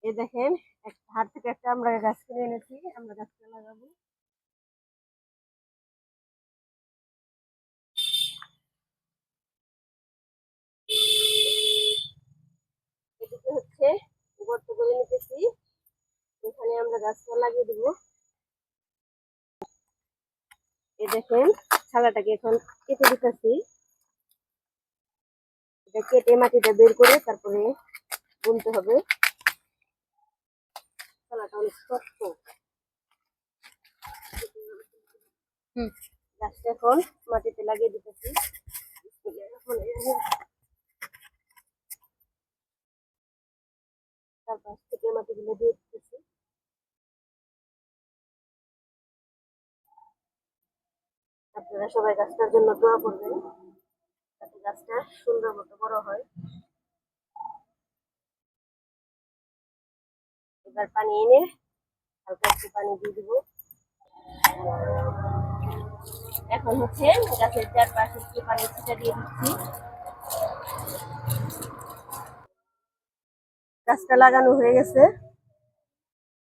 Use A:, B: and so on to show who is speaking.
A: এই দেখেন হাট থেকে একটা আমরা গাছ কিনে এনেছি, আমরা গাছটা লাগাবো। এদিকে হচ্ছে গর্ত করে নিতেছি, এখানে আমরা গাছটা লাগিয়ে দিব। এই দেখেন ছালাটাকে এখন কেটে দিতেছি, এটা কেটে মাটিটা বের করে তারপরে বুনতে হবে। ছালাটা অনেক শক্ত। গাছটা এখন মাটিতে লাগিয়ে দিতেছি। তারপর থেকে মাটিগুলো দিয়ে দিতেছি। আপনারা সবাই গাছটার জন্য দোয়া করবেন, যাতে গাছটা সুন্দর মতো বড় হয়। এবার পানি এনে হালকা একটু পানি দিয়ে দিব। এখন হচ্ছে গাছের চারপাশে একটু পানি ছিটা দিয়ে দিচ্ছি। গাছটা লাগানো হয়ে গেছে।